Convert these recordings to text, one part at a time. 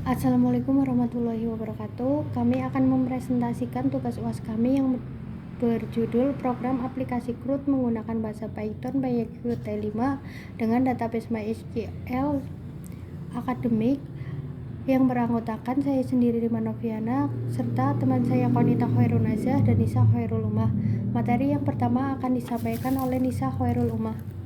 Assalamualaikum warahmatullahi wabarakatuh. Kami akan mempresentasikan tugas UAS kami yang berjudul Program Aplikasi CRUD menggunakan bahasa Python PyQt5 dengan database MySQL akademik yang beranggotakan saya sendiri Rima Noviana serta teman saya Konita Khairunazah dan Nisa Khairul Ummah. Materi yang pertama akan disampaikan oleh Nisa Khairul Ummah.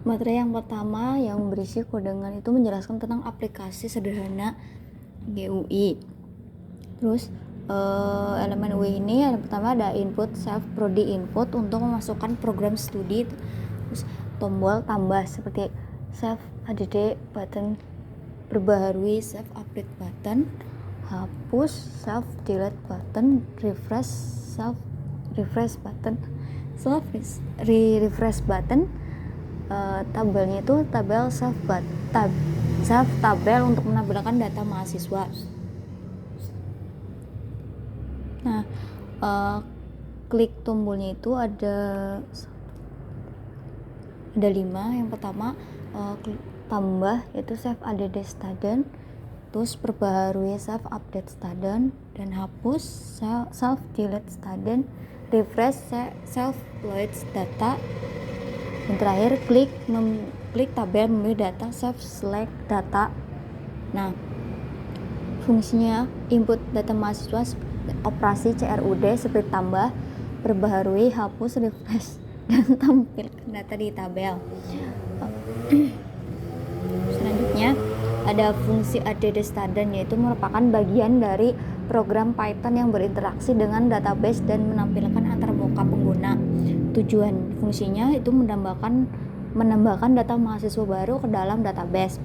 Materi yang pertama yang berisi kodangan itu menjelaskan tentang aplikasi sederhana GUI. Terus elemen UI ini yang pertama ada input, self, prodi input untuk memasukkan program studi. Terus tombol tambah seperti save add button, perbaharui save update button, hapus self delete button, refresh self refresh button, self refresh button. Tabelnya itu tabel self tabel untuk menampilkan data mahasiswa. Nah, klik tombolnya itu ada 5. Yang pertama klik tambah yaitu save add student, terus perbaharui save update student, dan hapus self delete student, refresh self load data, dan terakhir klik tabel memilih data save select data. Nah, fungsinya input data mahasiswa operasi CRUD seperti tambah, perbaharui, hapus, refresh, dan tampilkan data di tabel. Selanjutnya ada fungsi add student, yaitu merupakan bagian dari program Python yang berinteraksi dengan database dan menampilkan antarmuka pengguna. Tujuan fungsinya itu menambahkan data mahasiswa baru ke dalam database.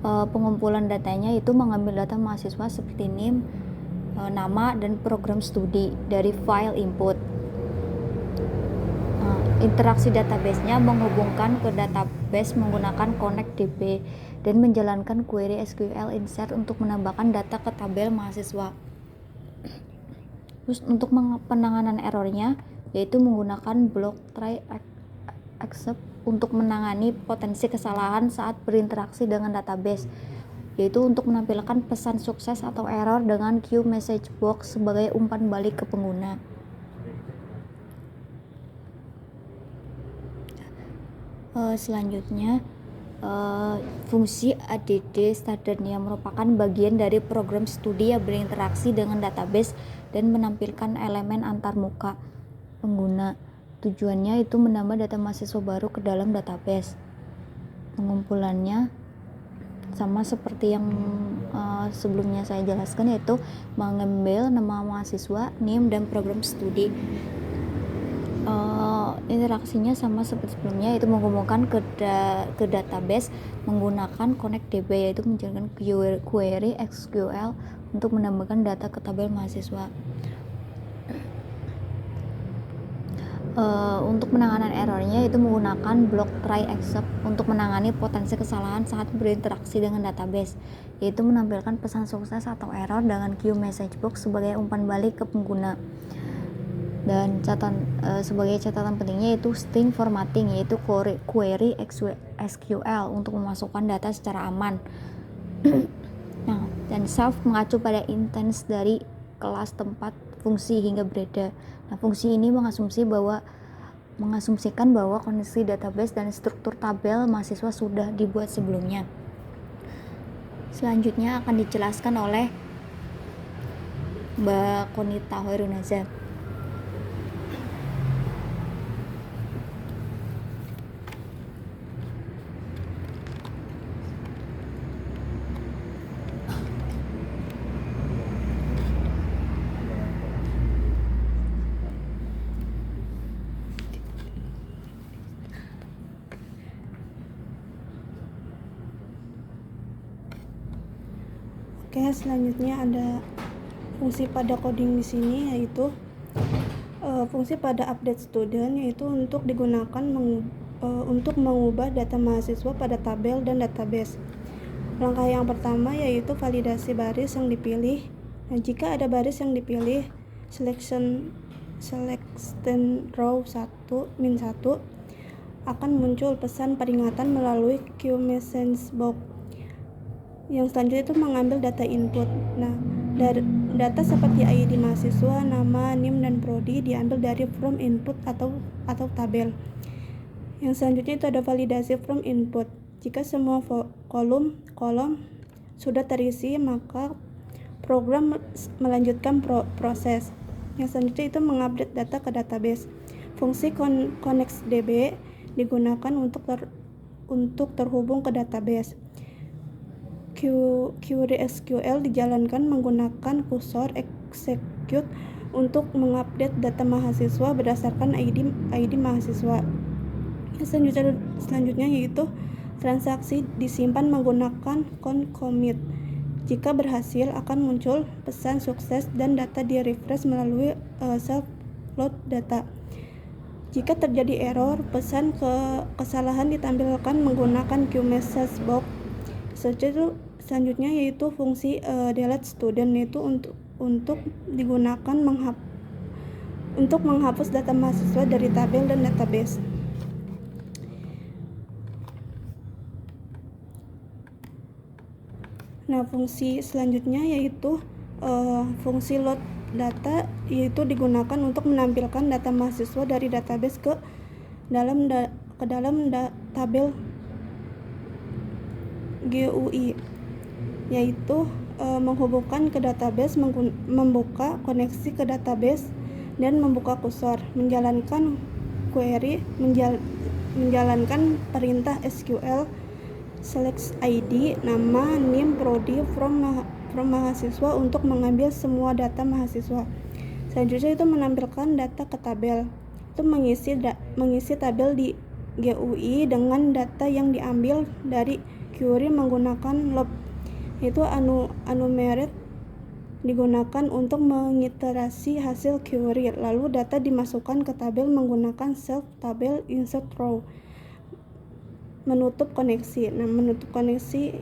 Pengumpulan datanya itu mengambil data mahasiswa seperti name, nama, dan program studi dari file input. Interaksi database-nya menghubungkan ke database menggunakan ConnectDB dan menjalankan query SQL insert untuk menambahkan data ke tabel mahasiswa. Terus untuk penanganan errornya yaitu menggunakan block try except untuk menangani potensi kesalahan saat berinteraksi dengan database, yaitu untuk menampilkan pesan sukses atau error dengan queue message box sebagai umpan balik ke pengguna. Selanjutnya fungsi add student yang merupakan bagian dari program studi yang berinteraksi dengan database dan menampilkan elemen antarmuka pengguna. Tujuannya itu menambah data mahasiswa baru ke dalam database. Pengumpulannya sama seperti yang sebelumnya saya jelaskan, yaitu mengambil nama mahasiswa, name, dan program studi. Interaksinya sama seperti sebelumnya, yaitu menghubungkan ke database menggunakan ConnectDB, yaitu menjalankan query SQL untuk menambahkan data ke tabel mahasiswa. Untuk penanganan errornya itu menggunakan block try except untuk menangani potensi kesalahan saat berinteraksi dengan database, yaitu menampilkan pesan sukses atau error dengan queue message box sebagai umpan balik ke pengguna. Dan sebagai catatan pentingnya itu string formatting, yaitu query SQL untuk memasukkan data secara aman. Nah, dan self mengacu pada instance dari kelas, tempat, fungsi hingga berada. Nah, fungsi ini mengasumsikan bahwa kondisi database dan struktur tabel mahasiswa sudah dibuat sebelumnya. Selanjutnya akan dijelaskan oleh Mbak Konita Khairunazah. Oke, selanjutnya ada fungsi pada coding di sini, yaitu fungsi pada update student, yaitu untuk digunakan untuk mengubah data mahasiswa pada tabel dan database. Langkah yang pertama yaitu validasi baris yang dipilih. Nah, jika ada baris yang dipilih selection row 1 akan muncul pesan peringatan melalui Q message box. Yang selanjutnya itu mengambil data input. Nah, data seperti ID mahasiswa, nama, NIM, dan prodi diambil dari from input atau tabel. Yang selanjutnya itu ada validasi from input. Jika semua kolom sudah terisi, maka program melanjutkan proses. Yang selanjutnya itu mengupdate data ke database. Fungsi connectDB digunakan untuk terhubung ke database. Query SQL dijalankan menggunakan kursor execute untuk mengupdate data mahasiswa berdasarkan ID mahasiswa. Selanjutnya yaitu transaksi disimpan menggunakan commit. Jika berhasil akan muncul pesan sukses dan data di-refresh melalui self load data. Jika terjadi error, pesan kesalahan ditampilkan menggunakan Q message box. Selanjutnya yaitu fungsi delete student, yaitu untuk digunakan untuk menghapus data mahasiswa dari tabel dan database. Nah, fungsi selanjutnya yaitu fungsi load data, yaitu digunakan untuk menampilkan data mahasiswa dari database ke dalam tabel GUI, yaitu menghubungkan ke database, membuka koneksi ke database, dan membuka kursor, menjalankan query, menjalankan perintah SQL select ID, nama, NIM, prodi, from mahasiswa untuk mengambil semua data mahasiswa. Selanjutnya itu menampilkan data ke tabel, itu mengisi tabel di GUI dengan data yang diambil dari query menggunakan loop, yaitu enumerate digunakan untuk mengiterasi hasil query, lalu data dimasukkan ke tabel menggunakan self tabel insert row. Menutup koneksi. Nah, menutup koneksi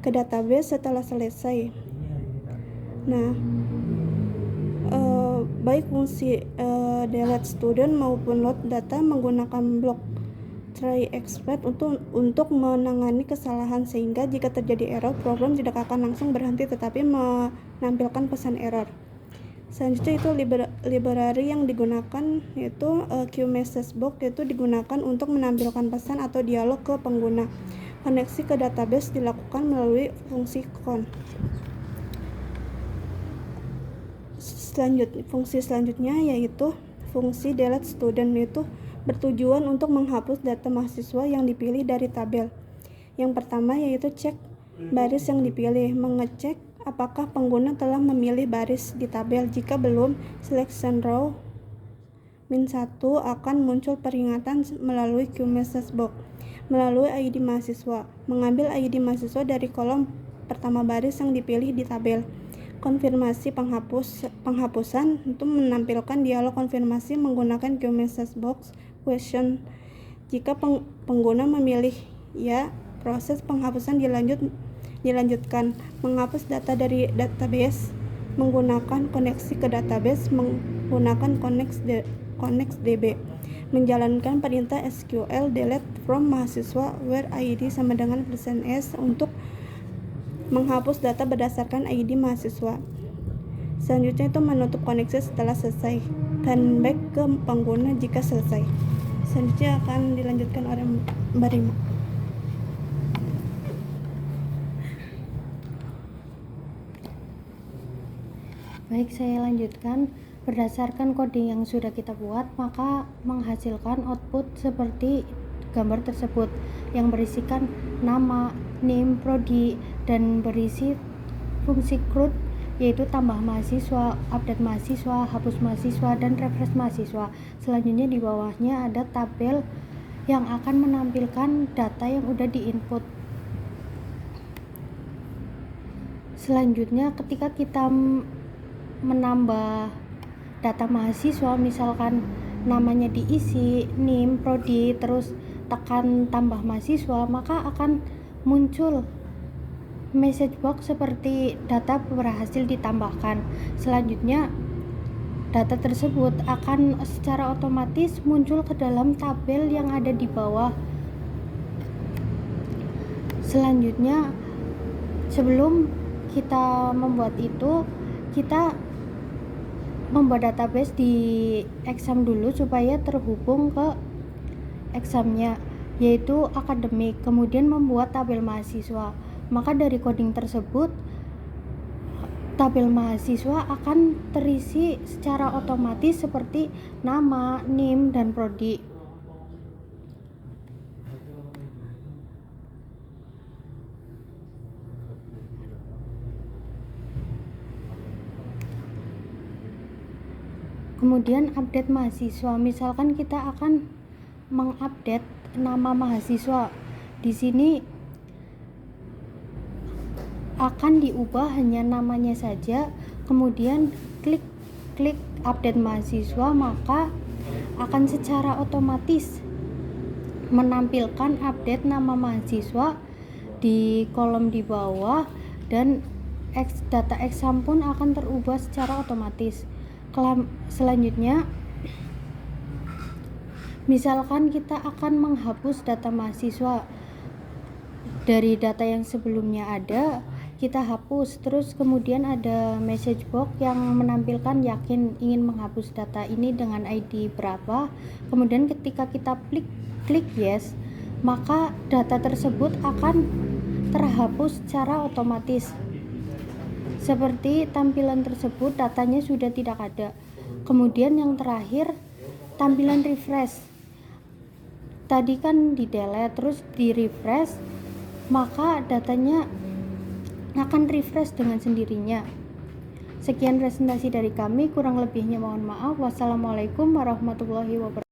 ke database setelah selesai. Nah, baik fungsi delete student maupun load data menggunakan blok try expect untuk menangani kesalahan, sehingga jika terjadi error, program tidak akan langsung berhenti tetapi menampilkan pesan error. Selanjutnya itu library yang digunakan yaitu Q message box, yaitu digunakan untuk menampilkan pesan atau dialog ke pengguna. Koneksi ke database dilakukan melalui fungsi con. Fungsi selanjutnya yaitu fungsi delete student, yaitu bertujuan untuk menghapus data mahasiswa yang dipilih dari tabel. Yang pertama yaitu cek baris yang dipilih, mengecek apakah pengguna telah memilih baris di tabel. Jika belum, selection row -1 akan muncul peringatan melalui Q message box. Melalui ID mahasiswa, mengambil ID mahasiswa dari kolom pertama baris yang dipilih di tabel. Konfirmasi penghapusan itu menampilkan dialog konfirmasi menggunakan Q message box question. Jika pengguna memilih ya, proses penghapusan dilanjutkan. Menghapus data dari database menggunakan koneksi ke database menggunakan connectDB. Menjalankan perintah SQL delete from mahasiswa where ID sama dengan %s untuk menghapus data berdasarkan ID mahasiswa. Selanjutnya itu menutup koneksi setelah selesai, turn back ke pengguna jika selesai. Selanjutnya akan dilanjutkan oleh Mbak Rima. Baik, saya lanjutkan. Berdasarkan kode yang sudah kita buat, maka menghasilkan output seperti gambar tersebut yang berisikan nama, NIM, prodi, dan berisi fungsi CRUD, yaitu tambah mahasiswa, update mahasiswa, hapus mahasiswa, dan refresh mahasiswa. Selanjutnya di bawahnya ada tabel yang akan menampilkan data yang udah diinput. Selanjutnya ketika kita menambah data mahasiswa, misalkan namanya diisi, NIM, prodi, terus tekan tambah mahasiswa, maka akan muncul message box seperti data berhasil ditambahkan. Selanjutnya, data tersebut akan secara otomatis muncul ke dalam tabel yang ada di bawah. Selanjutnya, sebelum kita membuat itu, kita membuat database di exam dulu supaya terhubung ke examnya, yaitu akademik, kemudian membuat tabel mahasiswa. Maka dari coding tersebut, tabel mahasiswa akan terisi secara otomatis seperti nama, NIM, dan prodi. Kemudian update mahasiswa, misalkan kita akan mengupdate nama mahasiswa. Di sini akan diubah hanya namanya saja, kemudian klik update mahasiswa, maka akan secara otomatis menampilkan update nama mahasiswa di kolom di bawah, dan data exam pun akan terubah secara otomatis. Selanjutnya, misalkan kita akan menghapus data mahasiswa dari data yang sebelumnya ada, kita hapus, terus kemudian ada message box yang menampilkan yakin ingin menghapus data ini dengan ID berapa. Kemudian ketika kita klik yes, maka data tersebut akan terhapus secara otomatis. Seperti tampilan tersebut, datanya sudah tidak ada. Kemudian yang terakhir, tampilan refresh. Tadi kan di delete, terus di refresh, maka datanya akan refresh dengan sendirinya. Sekian presentasi dari kami, kurang lebihnya mohon maaf. Wassalamualaikum warahmatullahi wabarakatuh.